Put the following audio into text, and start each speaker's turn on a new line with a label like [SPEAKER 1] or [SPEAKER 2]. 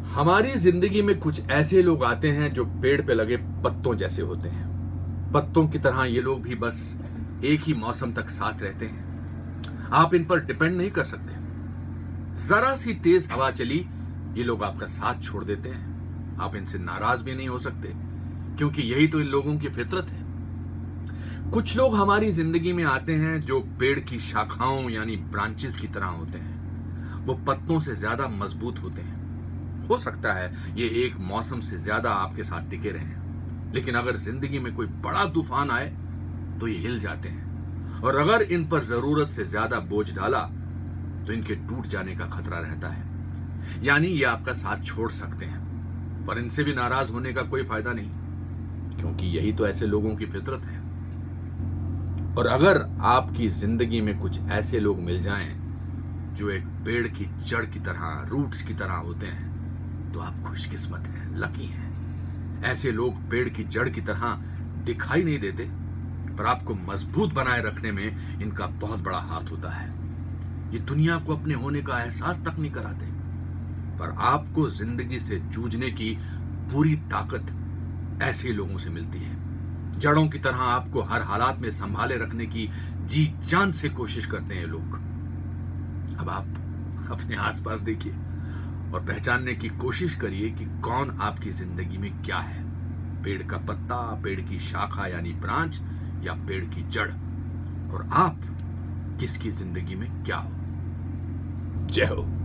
[SPEAKER 1] हमारी जिंदगी में कुछ ऐसे लोग आते हैं जो पेड़ पे लगे पत्तों जैसे होते हैं। पत्तों की तरह ये लोग भी बस एक ही मौसम तक साथ रहते हैं। आप इन पर डिपेंड नहीं कर सकते। जरा सी तेज हवा चली, ये लोग आपका साथ छोड़ देते हैं। आप इनसे नाराज भी नहीं हो सकते, क्योंकि यही तो इन लोगों की फितरत है। कुछ लोग हमारी जिंदगी में आते हैं जो पेड़ की शाखाओं यानी ब्रांचेस की तरह होते हैं। वो पत्तों से ज्यादा मजबूत होते हैं। हो सकता है ये एक मौसम से ज्यादा आपके साथ टिके रहें, लेकिन अगर जिंदगी में कोई बड़ा तूफान आए तो ये हिल जाते हैं। और अगर इन पर जरूरत से ज्यादा बोझ डाला तो इनके टूट जाने का खतरा रहता है। यानी ये आपका साथ छोड़ सकते हैं, पर इनसे भी नाराज होने का कोई फायदा नहीं, क्योंकि यही तो ऐसे लोगों की फितरत है। और अगर आपकी जिंदगी में कुछ ऐसे लोग मिल जाएं जो एक पेड़ की जड़ की तरह, रूट्स की तरह होते हैं, तो आप खुशकिस्मत हैं, लकी हैं। ऐसे लोग पेड़ की जड़ की तरह दिखाई नहीं देते, पर आपको मजबूत बनाए रखने में इनका बहुत बड़ा हाथ होता है। ये दुनिया को अपने होने का एहसास तक नहीं कराते, पर आपको जिंदगी से जूझने की पूरी ताकत ऐसे लोगों से मिलती है। जड़ों की तरह आपको हर हालात में संभाले रखने की जी जान से कोशिश करते हैं लोग। अब आप अपने आसपास देखिए और पहचानने की कोशिश करिए कि कौन आपकी जिंदगी में क्या है। पेड़ का पत्ता, पेड़ की शाखा यानी ब्रांच, या पेड़ की जड़। और आप किसकी जिंदगी में क्या हो। जय हो।